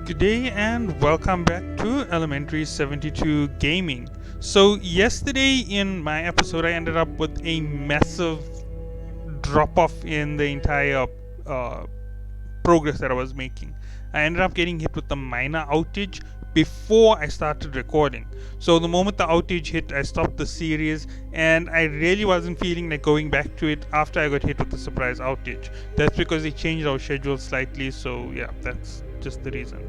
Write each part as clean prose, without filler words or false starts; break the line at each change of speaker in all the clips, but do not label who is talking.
Good day and welcome back to Elementary 72 Gaming. So, yesterday in my episode, I ended up with a massive drop off in the entire uh, progress that I was making. I ended up getting hit with a minor outage before I started recording. So, the moment the outage hit, I stopped the series and I really wasn't feeling like going back to it after I got hit with the surprise outage. That's because they changed our schedule slightly, so yeah, that's just the reason.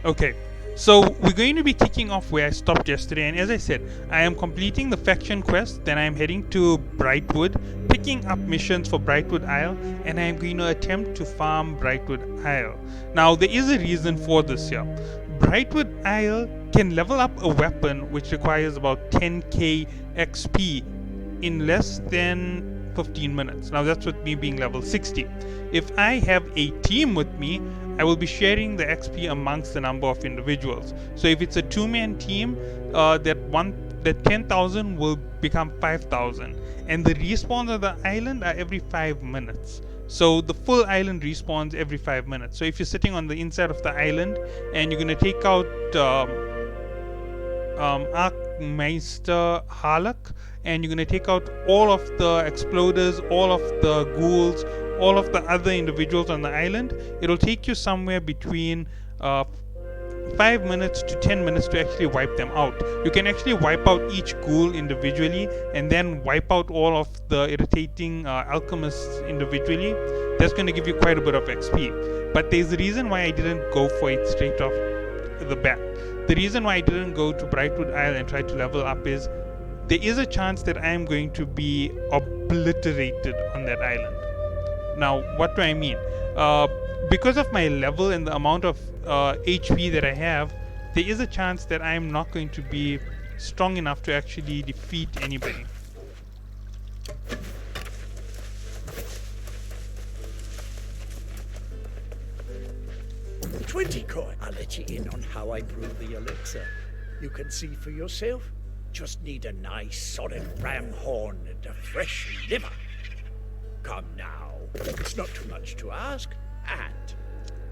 Okay, so we're going to be kicking off where I stopped yesterday, and as I said, I am completing the faction quest, then I'm heading to Brightwood, picking up missions for Brightwood Isle, and I'm going to attempt to farm Brightwood Isle. Now, there is a reason for this here. Brightwood Isle can level up a weapon which requires about 10k XP in less than 15 minutes. Now, that's with me being level 60. If I have a team with me, I will be sharing the XP amongst a number of individuals. So if it's a two-man team, that 10,000 will become 5,000, and the respawns of the island are every 5 minutes. So the full island respawns every 5 minutes. So if you're sitting on the inside of the island and you're gonna take out Archmeister Harlock, and you're going to take out all of the exploders, all of the ghouls, all of the other individuals on the island. It'll take you somewhere between 5 minutes to 10 minutes to actually wipe them out. You can actually wipe out each ghoul individually and then wipe out all of the irritating alchemists individually. That's going to give you quite a bit of XP. But there's a reason why I didn't go for it straight off the bat. The reason why I didn't go to Brightwood Isle and try to level up is there is a chance that I am going to be obliterated on that island. Now, what do I mean? Because of my level and the amount of HP that I have, there is a chance that I am not going to be strong enough to actually defeat anybody.
20 coin. I'll let you in on how I brew the elixir. You can see for yourself. Just need a nice solid ram horn and a fresh liver. Come now, it's not too much to ask. And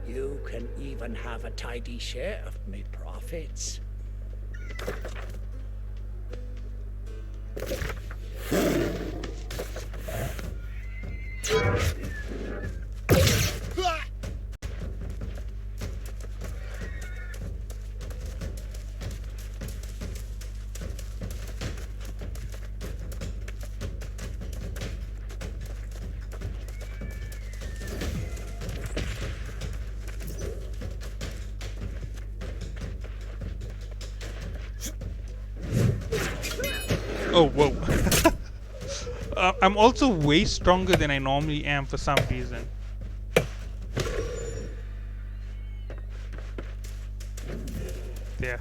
you can even have a tidy share of my profits.
Oh, whoa. I'm also way stronger than I normally am for some reason. There.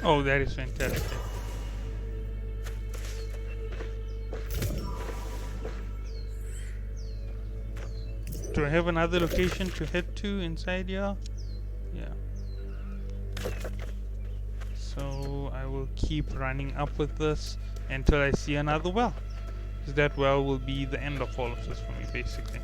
Oh, that is fantastic. Do I have another location to head to inside here? Yeah. So I will keep running up with this until I see another well. Because that well will be the end of all of this for me, basically.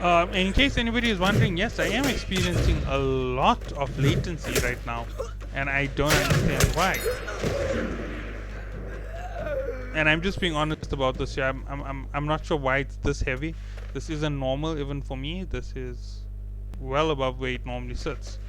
And in case anybody is wondering, yes, I am experiencing a lot of latency right now, and I don't understand why. And I'm just being honest about this here. I'm not sure why it's this heavy. This isn't normal even for me. This is well above where it normally sits.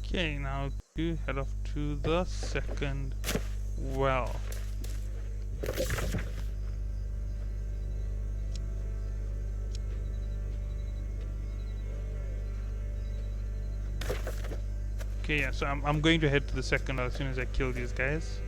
Okay, now to head off to the second well. Okay, yeah, so I'm going to head to the second well as soon as I kill these guys.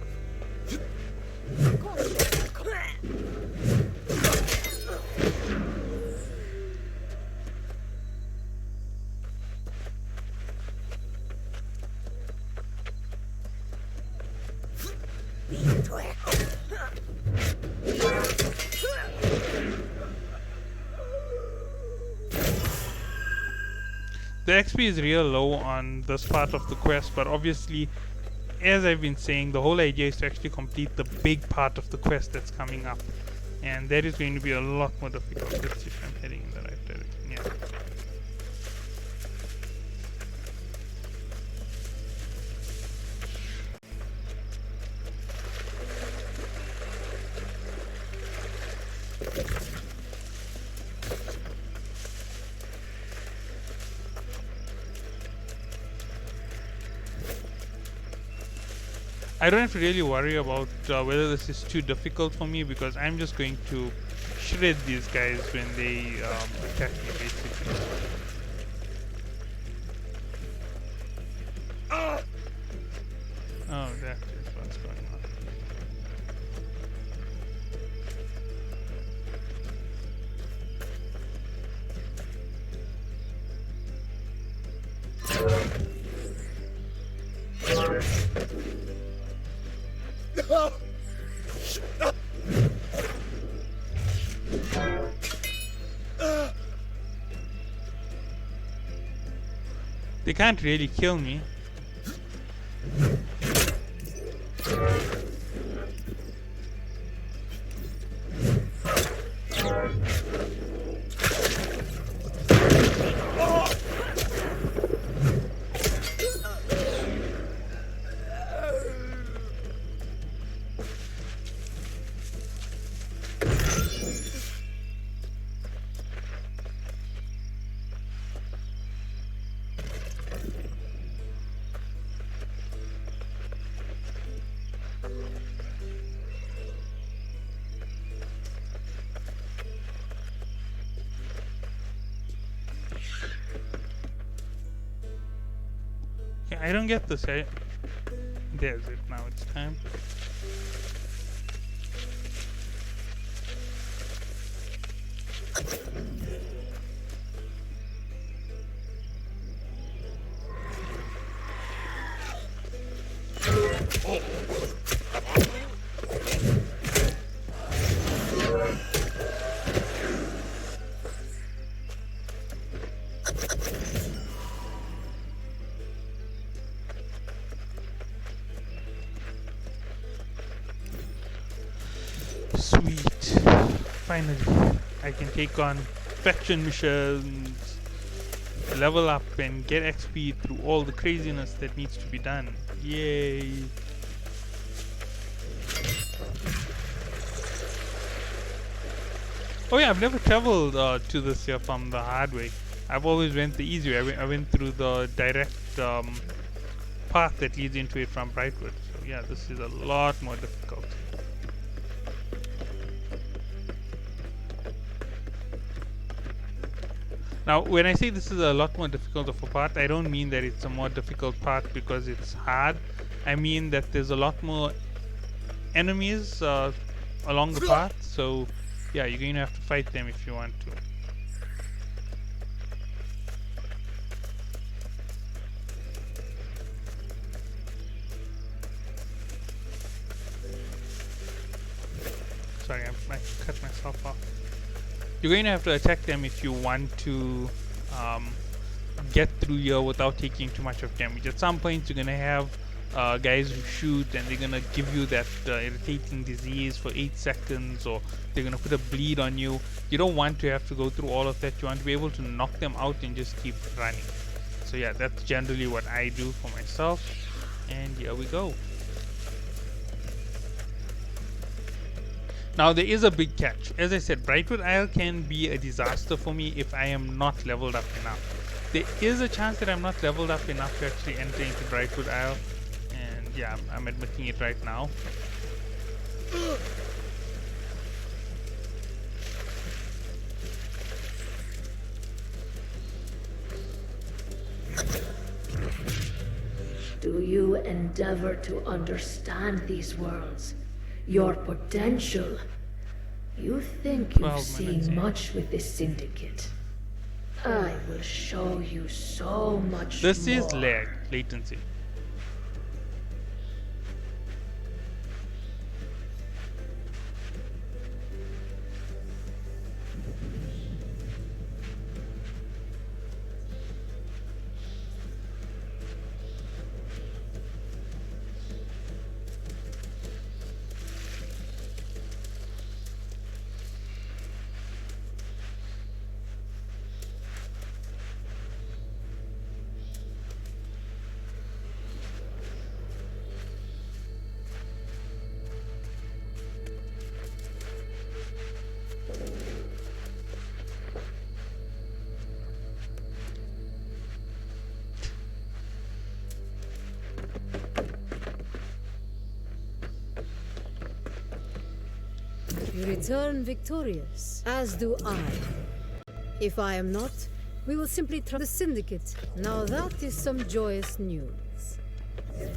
The XP is real low on this part of the quest, but obviously, as I've been saying, the whole idea is to actually complete the big part of the quest that's coming up. And that is going to be a lot more difficult. Let's see if I'm heading in the right direction. Yeah. I don't have to really worry about whether this is too difficult for me, because I'm just going to shred these guys when they attack me, basically. Oh, that is what's going on. They can't really kill me. I don't get this. There's it. Now it's time. Sweet. Finally, I can take on faction missions, level up, and get XP through all the craziness that needs to be done. Yay! Oh yeah, I've never traveled to this here from the hard way. I've always went the easy way. I went through the direct path that leads into it from Brightwood. So yeah, this is a lot more difficult. Now, when I say this is a lot more difficult of a path, I don't mean that it's a more difficult path because it's hard. I mean that there's a lot more enemies along the path. So yeah, you're going to have to fight them if you want to. Sorry, I cut myself off. You're going to have to attack them if you want to get through here without taking too much of damage. At some point, you're going to have guys who shoot and they're going to give you that irritating disease for 8 seconds, or they're going to put a bleed on you. You don't want to have to go through all of that. You want to be able to knock them out and just keep running. So yeah, that's generally what I do for myself. And here we go. Now there is a big catch. As I said, Brightwood Isle can be a disaster for me if I am not leveled up enough. There is a chance that I'm not leveled up enough to actually enter into Brightwood Isle. And yeah, I'm admitting it right now.
Do you endeavor to understand these worlds? Your potential? You think you've seen much with this syndicate. I will show you so much more.
This is lag, latency.
You return victorious, as do I. If I am not, we will simply try the syndicate. Now that is some joyous news.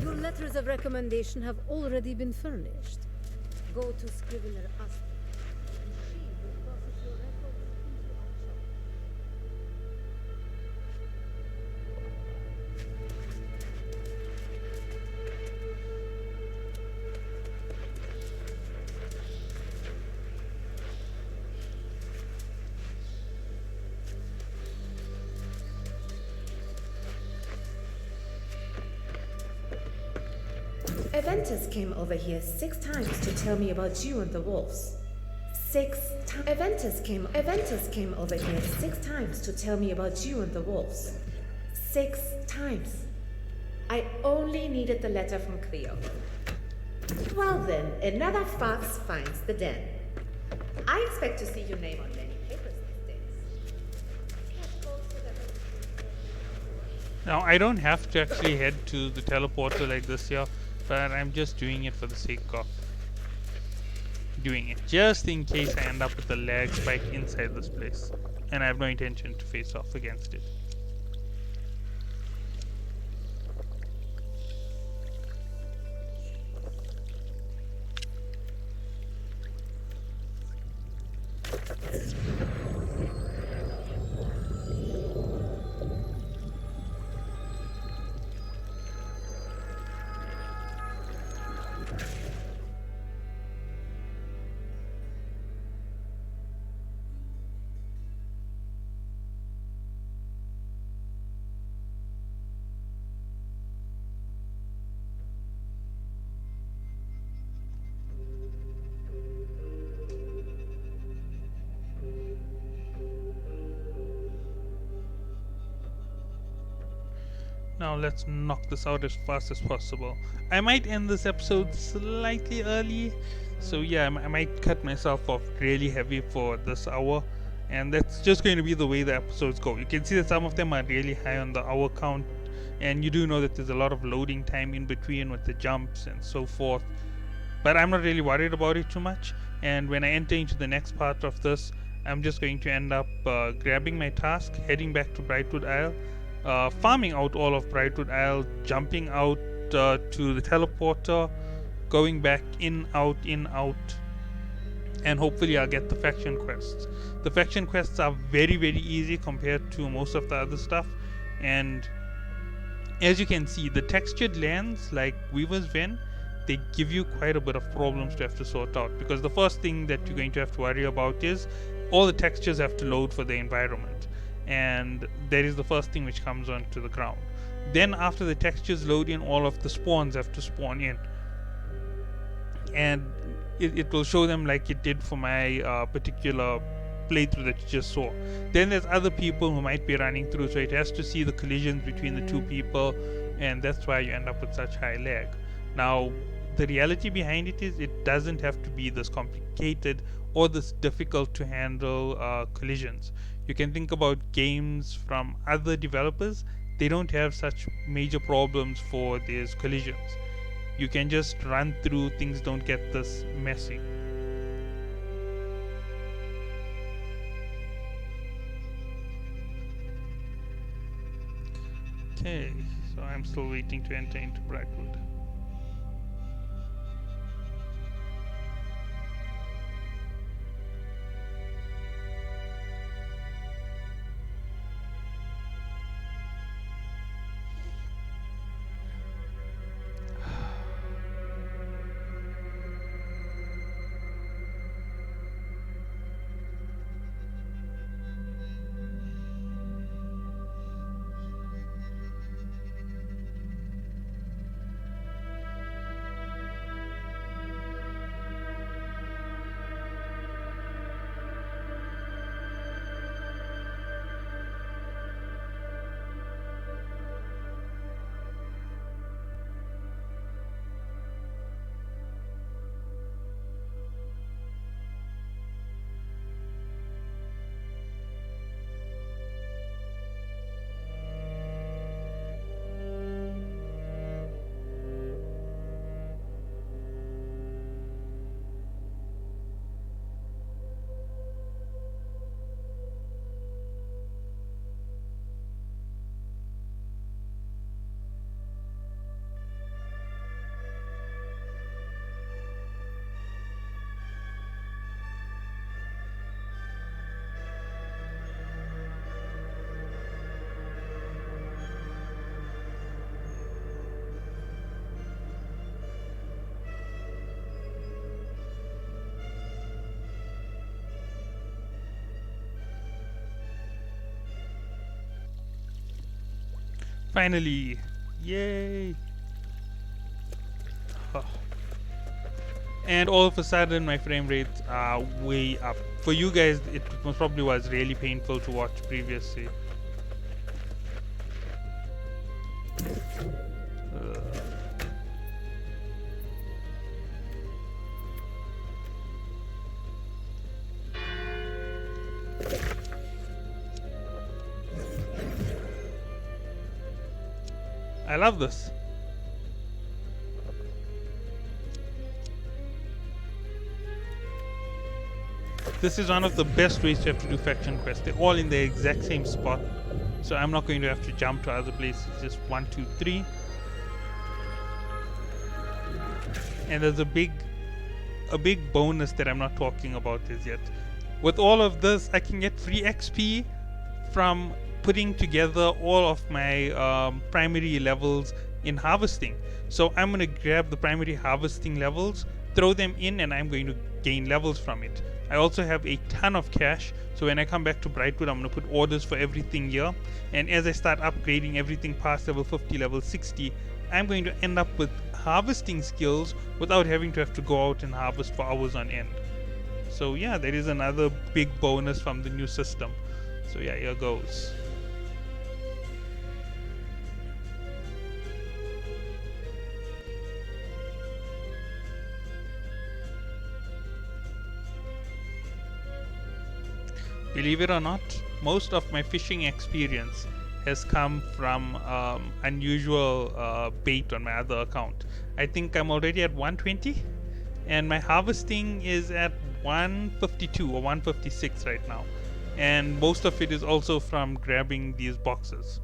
Your letters of recommendation have already been furnished. Go to Scrivener Aspen, and she will process your records into our shop.
Aventus came over here 6 times to tell me about you and the wolves. 6 times. Aventus came over here 6 times to tell me about you and the wolves. 6 times. I only needed the letter from Cleo. Well then, another fox finds the den. I expect to see your name on many papers these days. Catch goals so that
Now I don't have to actually head to the teleporter like this here, but I'm just doing it for the sake of doing it, just in case I end up with a lag spike inside this place, and I have no intention to face off against it. Now let's knock this out as fast as possible. I might end this episode slightly early, so yeah, I might cut myself off really heavy for this hour, and that's just going to be the way the episodes go. You can see that some of them are really high on the hour count, and you do know that there's a lot of loading time in between with the jumps and so forth, but I'm not really worried about it too much. And when I enter into the next part of this, I'm just going to end up grabbing my task, heading back to Brightwood Isle, farming out all of Brightwood Isle, jumping out to the teleporter, going back in, out, and hopefully I'll get the faction quests. The faction quests are very, very easy compared to most of the other stuff, and as you can see, the textured lands like Weaver's Ven, they give you quite a bit of problems to have to sort out, because the first thing that you're going to have to worry about is all the textures have to load for the environment, and that is the first thing which comes onto the ground. Then after the textures load in, all of the spawns have to spawn in, and it will show them like it did for my particular playthrough that you just saw. Then there's other people who might be running through, so it has to see the collisions between the two people, and that's why you end up with such high lag. Now the reality behind it is it doesn't have to be this complicated or this difficult to handle collisions. You can think about games from other developers, they don't have such major problems for these collisions. You can just run through, things don't get this messy. Okay, so I'm still waiting to enter into Brightwood. Finally! Yay! Huh. And all of a sudden my frame rates are way up. For you guys, it most probably was really painful to watch previously. I love this. This is one of the best ways to have to do faction quests. They're all in the exact same spot, so I'm not going to have to jump to other places. Just 1, 2, 3. And there's a big bonus that I'm not talking about as yet. With all of this, I can get free XP from putting together all of my primary levels in harvesting. So I'm going to grab the primary harvesting levels, throw them in, and I'm going to gain levels from it. I also have a ton of cash, so when I come back to Brightwood, I'm going to put orders for everything here, and as I start upgrading everything past level 50, level 60, I'm going to end up with harvesting skills without having to have to go out and harvest for hours on end. So yeah, there is another big bonus from the new system. So yeah, here goes. Believe it or not, most of my fishing experience has come from unusual bait on my other account. I think I'm already at 120, and my harvesting is at 152 or 156 right now. And most of it is also from grabbing these boxes.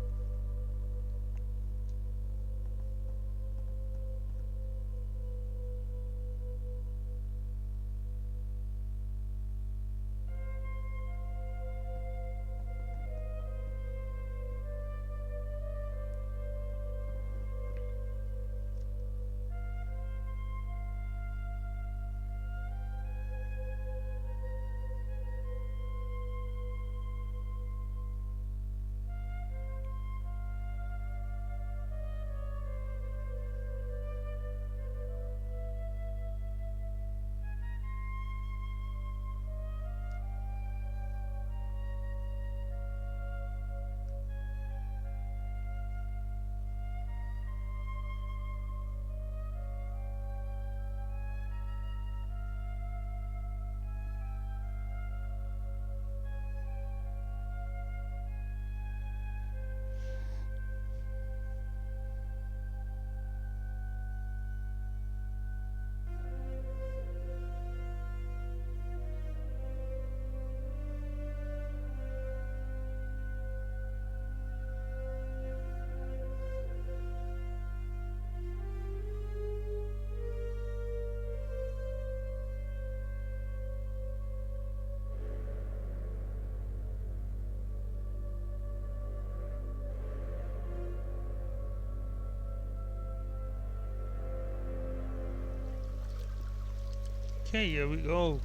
Okay, here we go.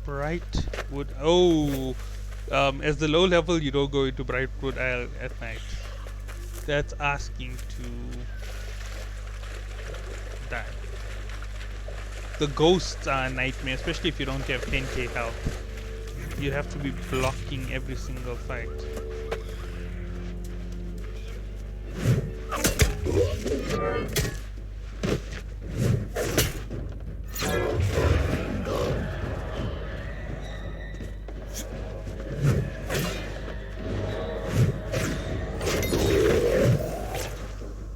Bright wood. Oh, as the low level, you don't go into Brightwood Isle at night. That's asking to die. The ghosts are a nightmare, especially if you don't have 10k health. You have to be blocking every single fight.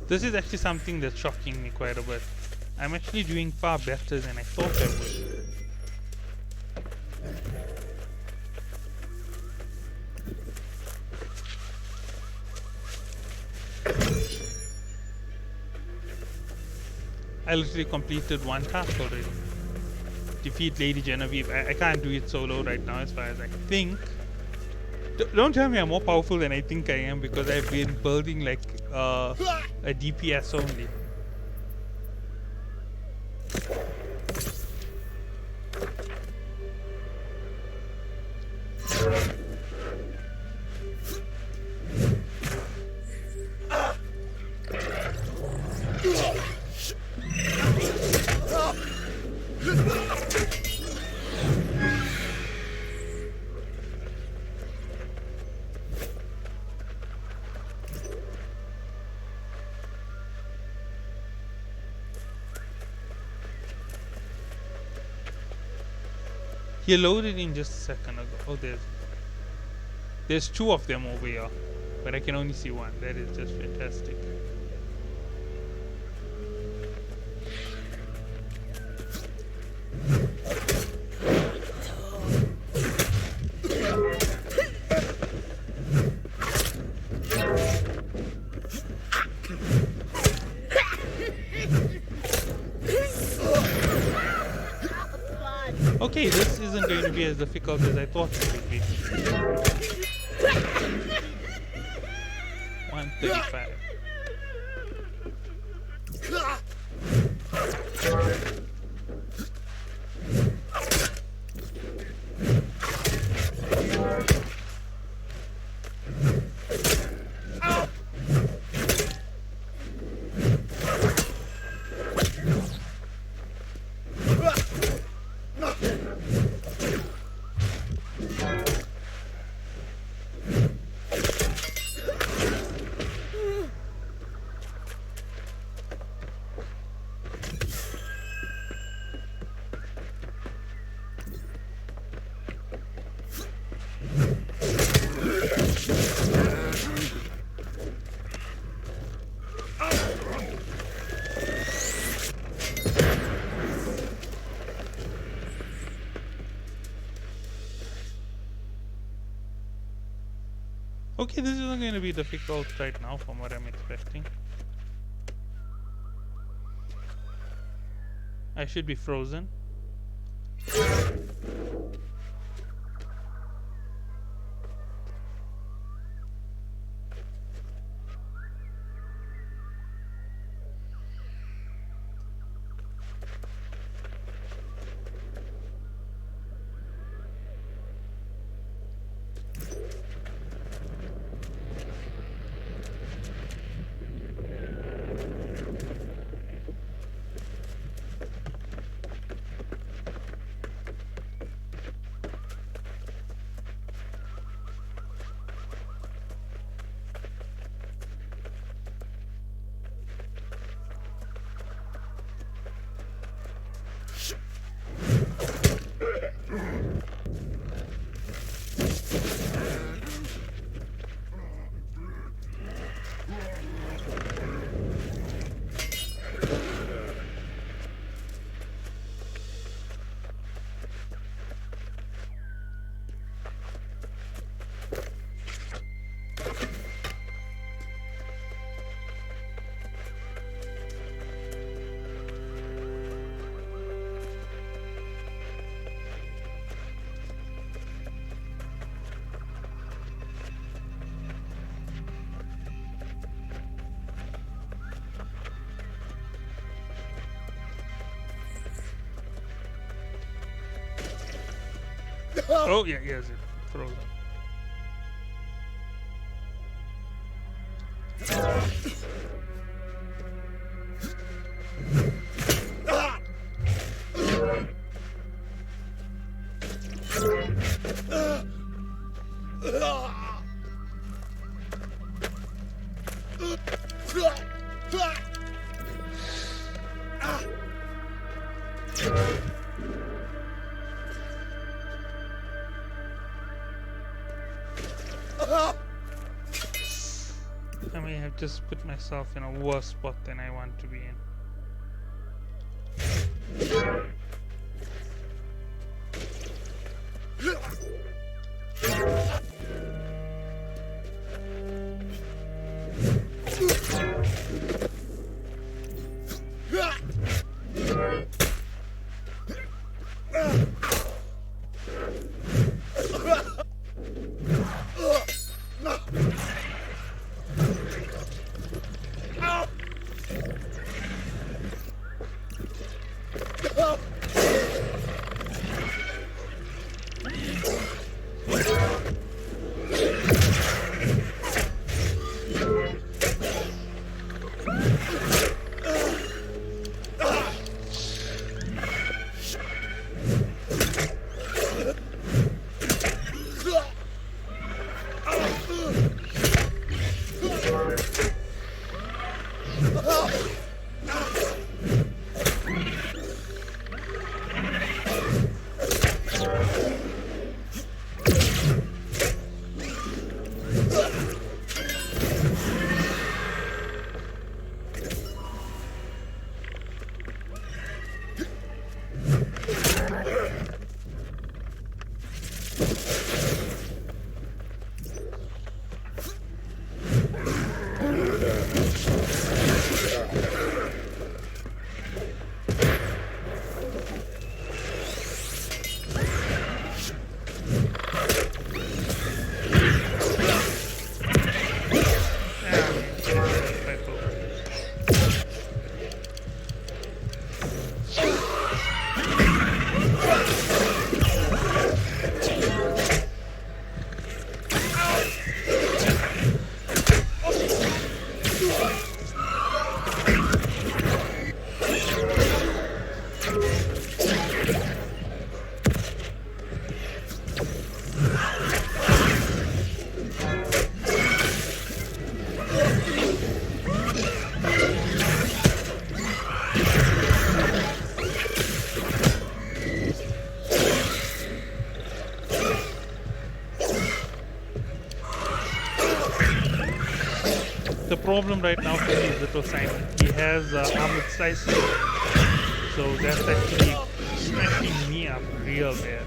This is actually something that's shocking me quite a bit. I'm actually doing far better than I thought I would. I literally completed one task already. Defeat Lady Genevieve. I can't do it solo right now as far as I think. Don't tell me I'm more powerful than I think I am, because I've been building like a DPS only. He loaded in just a second ago. Oh, there's two of them over here, but I can only see one. That is just fantastic. Okay, this isn't going to be as difficult as I thought it would be. 135. Okay, this isn't going to be difficult right now from what I'm expecting. I should be frozen. Oh, yeah, yes, it frozen. I may have just put myself in a worse spot than I want to be in. The problem right now for me is Little Simon. He has armored slices, so that's actually smashing me up real bad.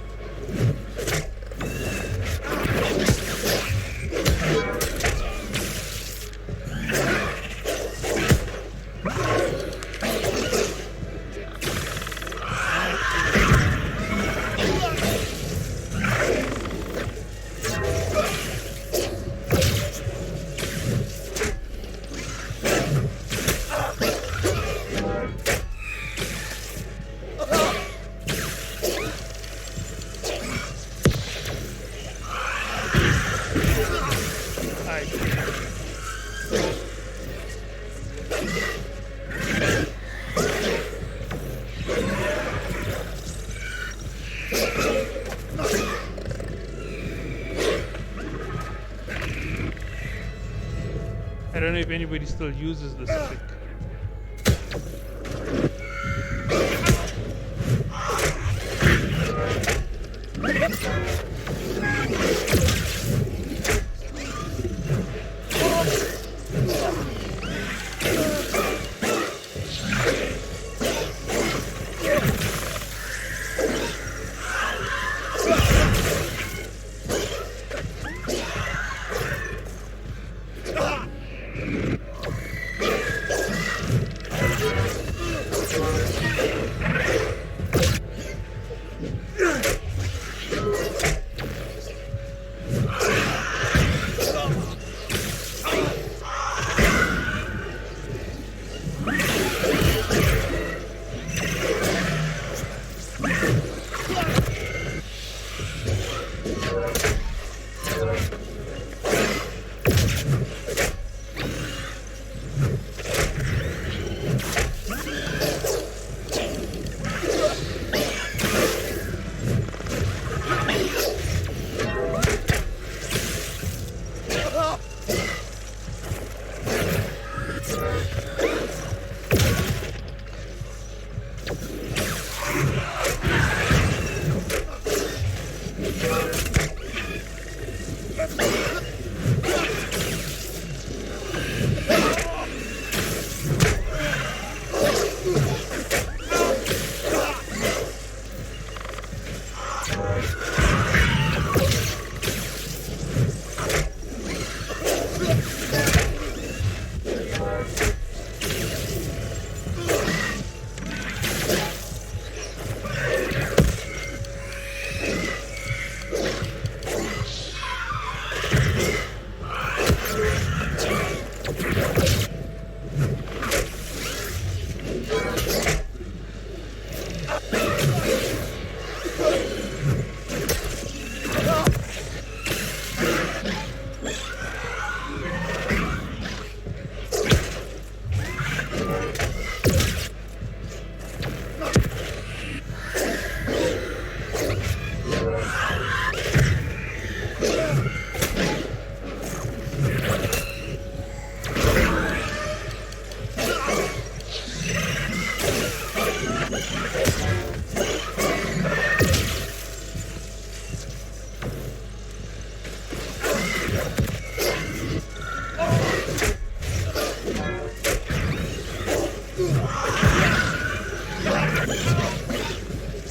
know if anybody still uses this trick.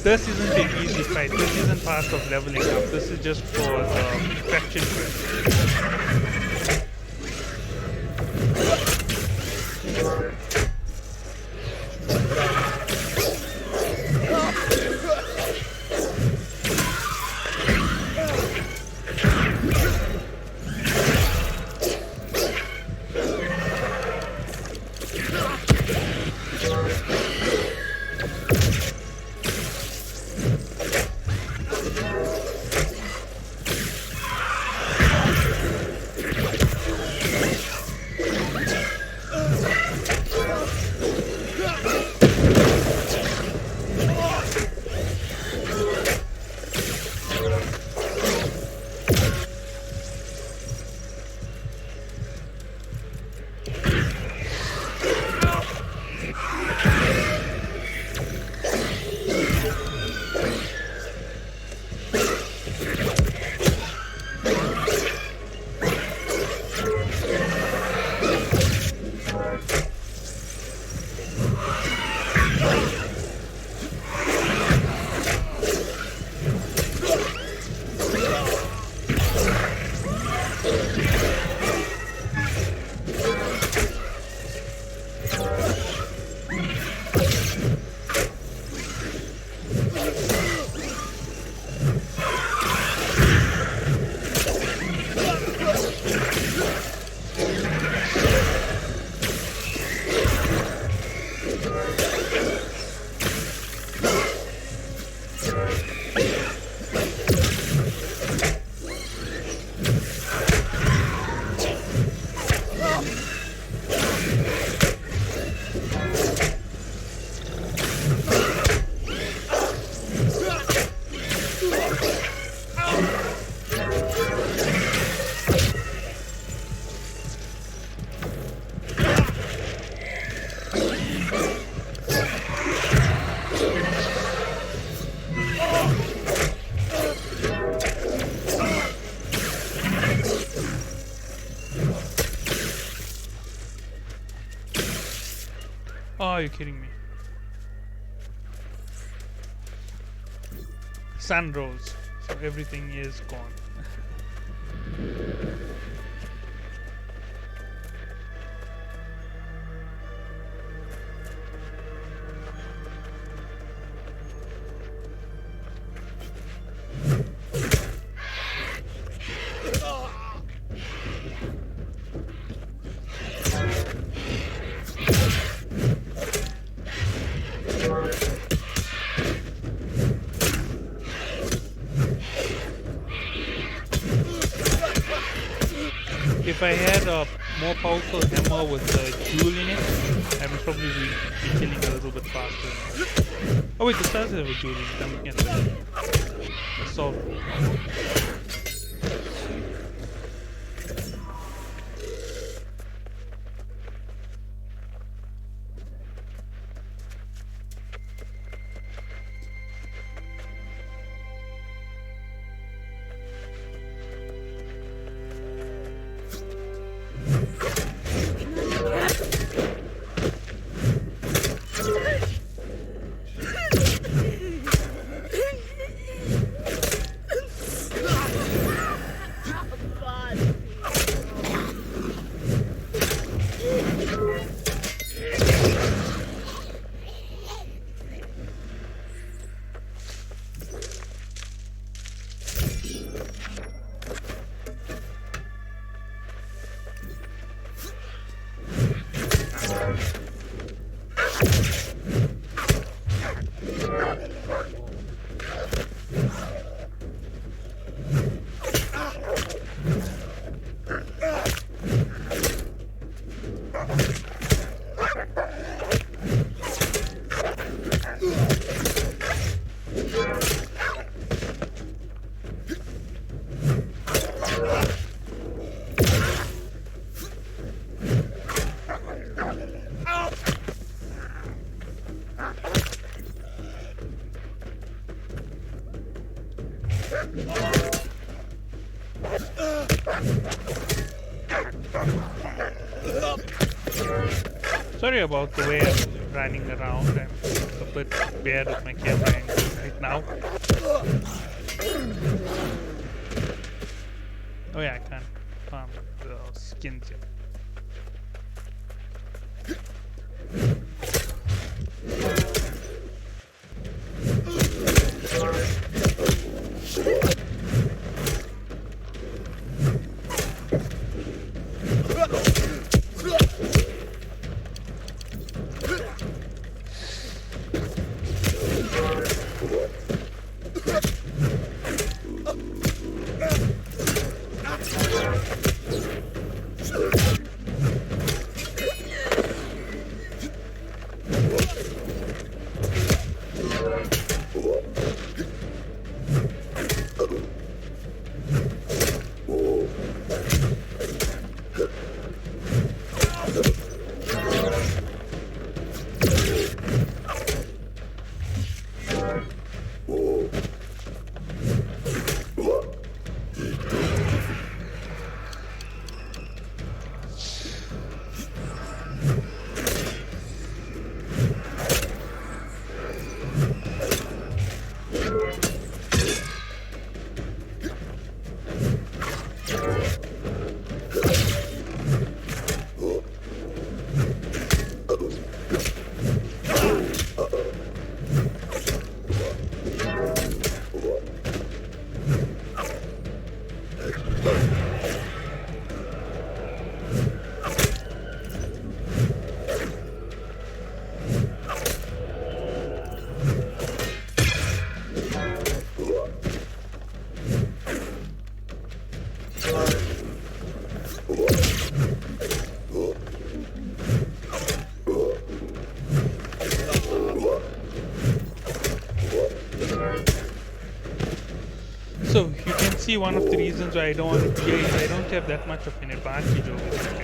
This isn't an easy fight. This isn't part of leveling up. This is just for the faction quest. you kidding me? Sun rose, so everything is gone. If I had a more powerful hammer with a jewel in it, I would probably be killing a little bit faster. Oh wait, this does have a jewel in it. I'm looking at the sword. Sorry about the way I'm running around. I'm a bit bad with my camera angle right now. Oh yeah, I can't farm the skins yet. So you can see one of the reasons why I don't have that much of an advantage over these guys.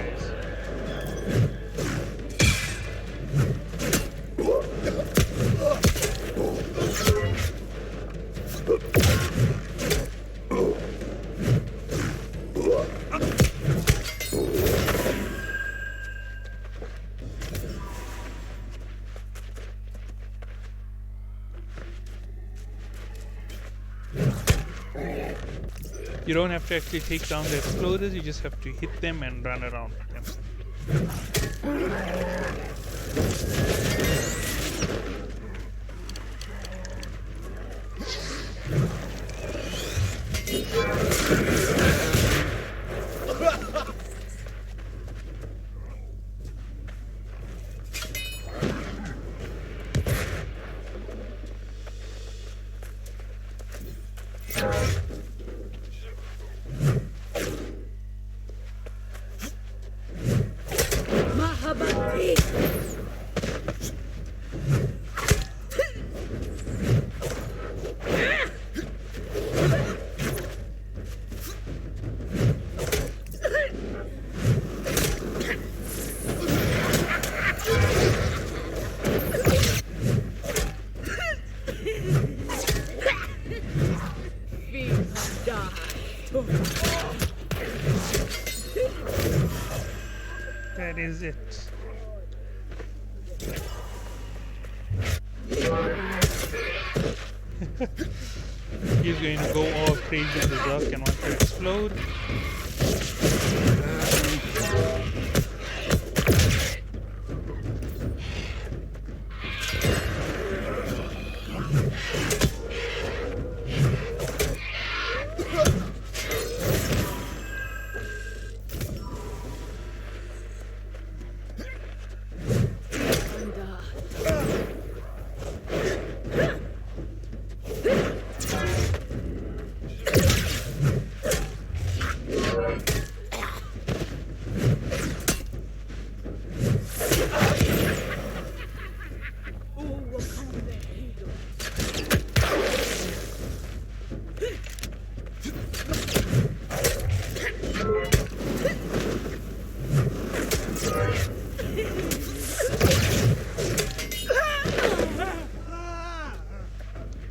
You don't have to actually take down the exploders, you just have to hit them and run around them. That is it. He's going to go all crazy berserk and want to explode.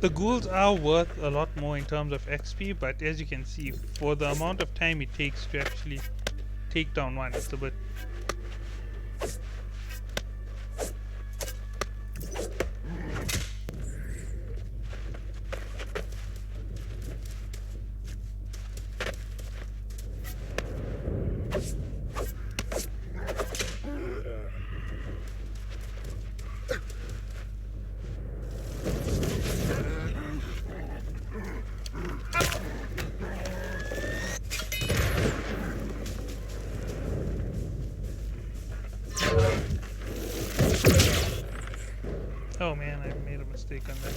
The ghouls are worth a lot more in terms of XP, but as you can see, for the amount of time it takes to actually take down one, it's a bit... Oh man, I made a mistake on that.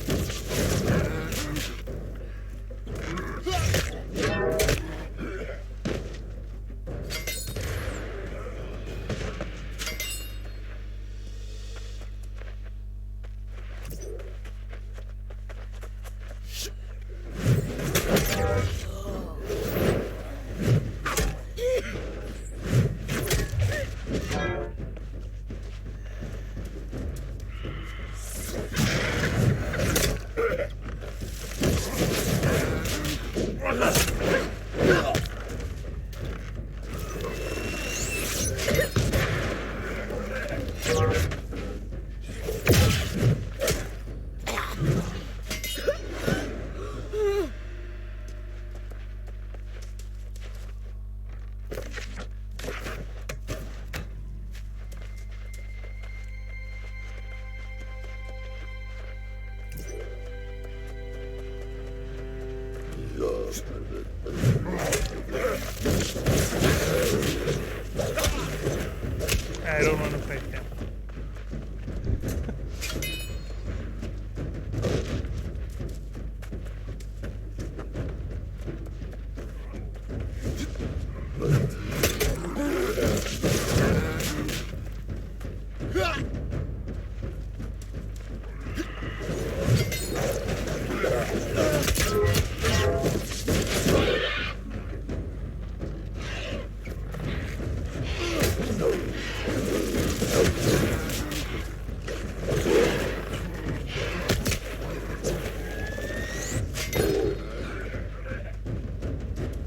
I don't want to fight them.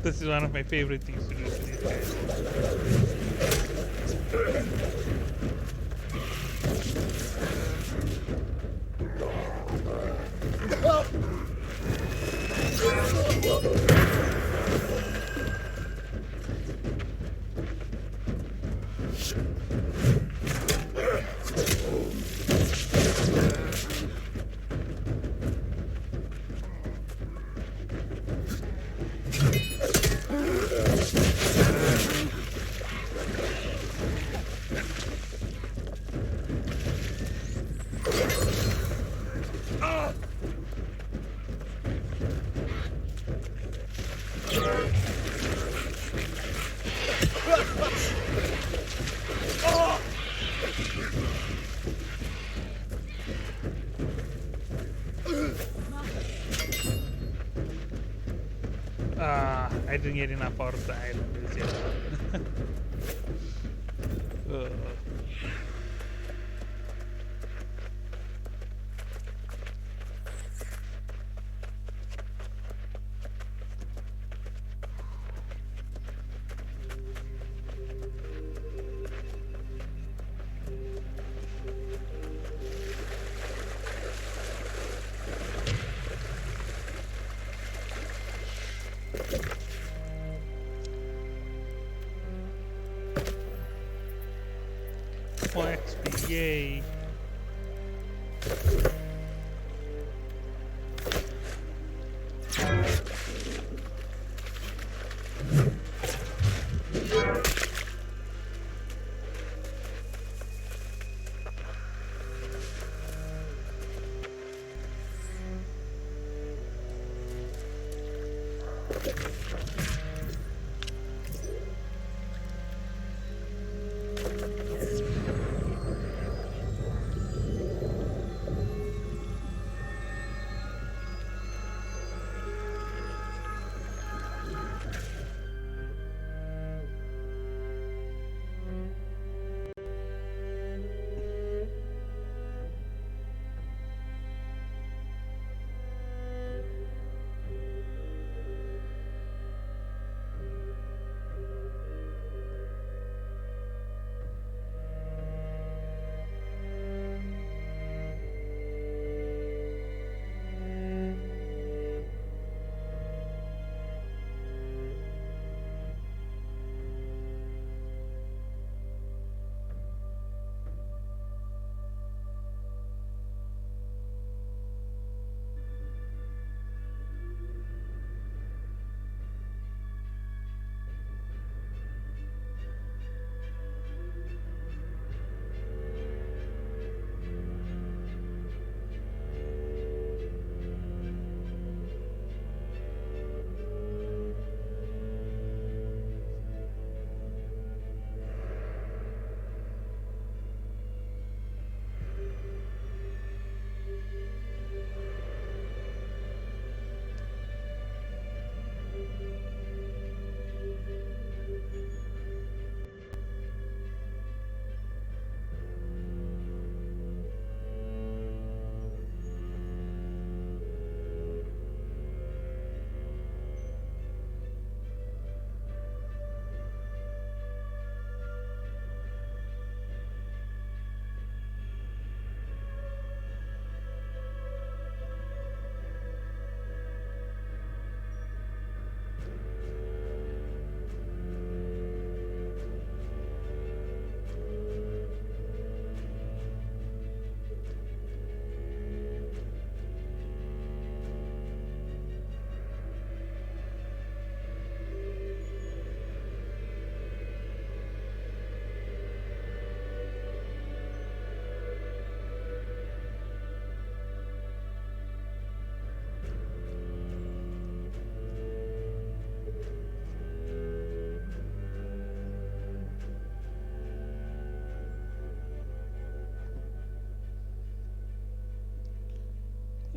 This is one of my favorite things to do to these guys. I didn't get enough out of the islanders yet. XP, yay.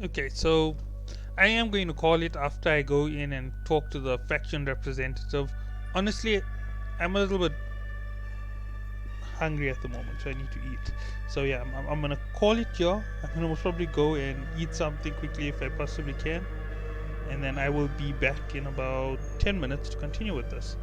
Okay, so I am going to call it after I go in and talk to the faction representative. Honestly, I'm a little bit hungry at the moment, so I need to eat. So yeah, I'm gonna call it here. I'm gonna most probably go and eat something quickly if I possibly can, and then I will be back in about 10 minutes to continue with this.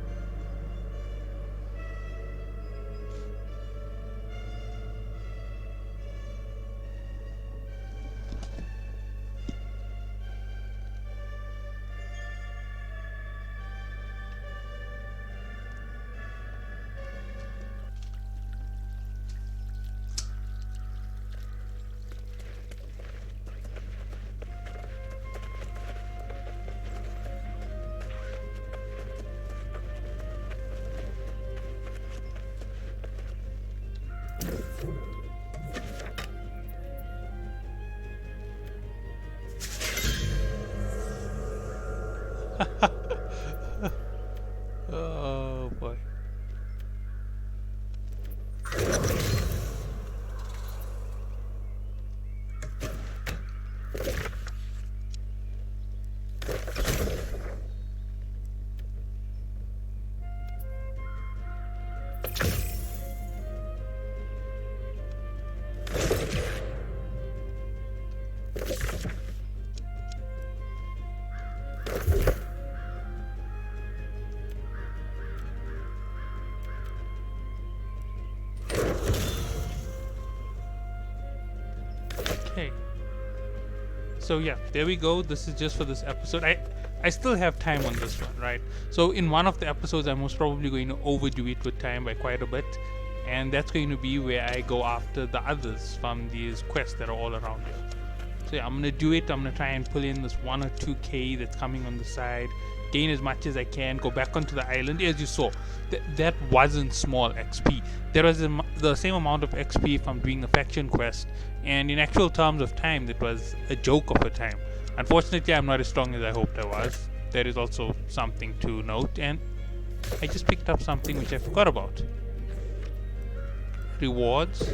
Oh boy. Okay. So yeah, there we go. This is just for this episode. I still have time on this one, right? So in one of the episodes, I'm most probably going to overdo it with time by quite a bit, and that's going to be where I go after the others from these quests that are all around here. So yeah, I'm gonna do it. I'm gonna try and pull in this 1 or 2k that's coming on the side, gain as much as I can, go back onto the island. As you saw, that wasn't small XP. There was the same amount of XP from doing the faction quest, and in actual terms of time, that was a joke of a time. Unfortunately, I'm not as strong as I hoped I was. There is also something to note, and I just picked up something which I forgot about. Rewards.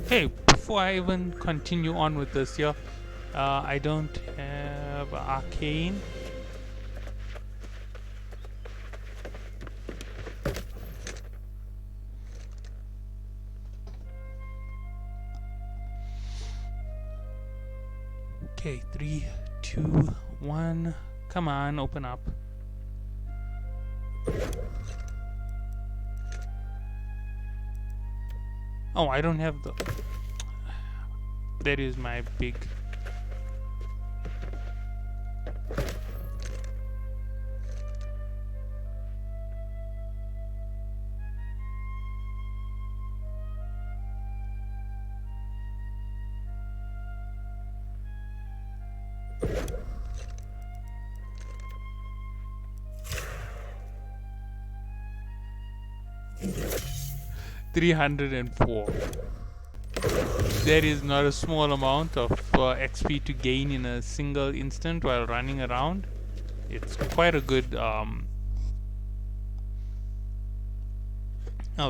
Hey, before I even continue on with this here, I don't have arcane. Okay, 3, 2, 1. Come on, open up. Oh, I don't have the... That is my big... $304. That is not a small amount of XP to gain in a single instant while running around. It's quite a good... Oh,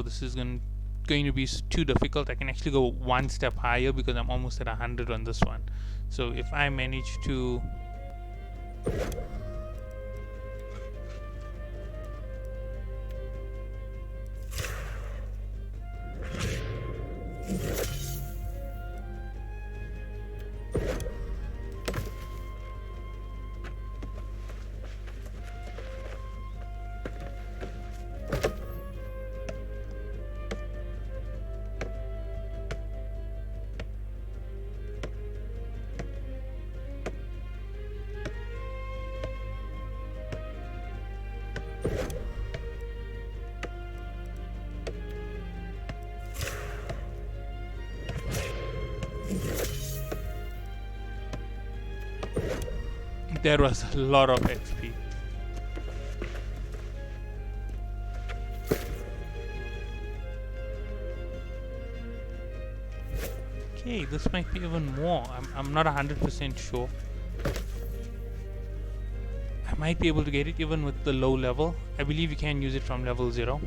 this is going to be too difficult. I can actually go one step higher because I'm almost at 100 on this one. So if I manage to... There was a lot of XP. Okay, this might be even more. I'm not 100% sure. I might be able to get it even with the low level. I believe you can use it from level 0.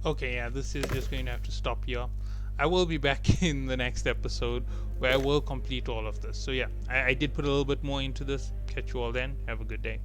Okay, yeah, this is just going to have to stop here. I will be back in the next episode where I will complete all of this. So yeah, I did put a little bit more into this. Catch you all then. Have a good day.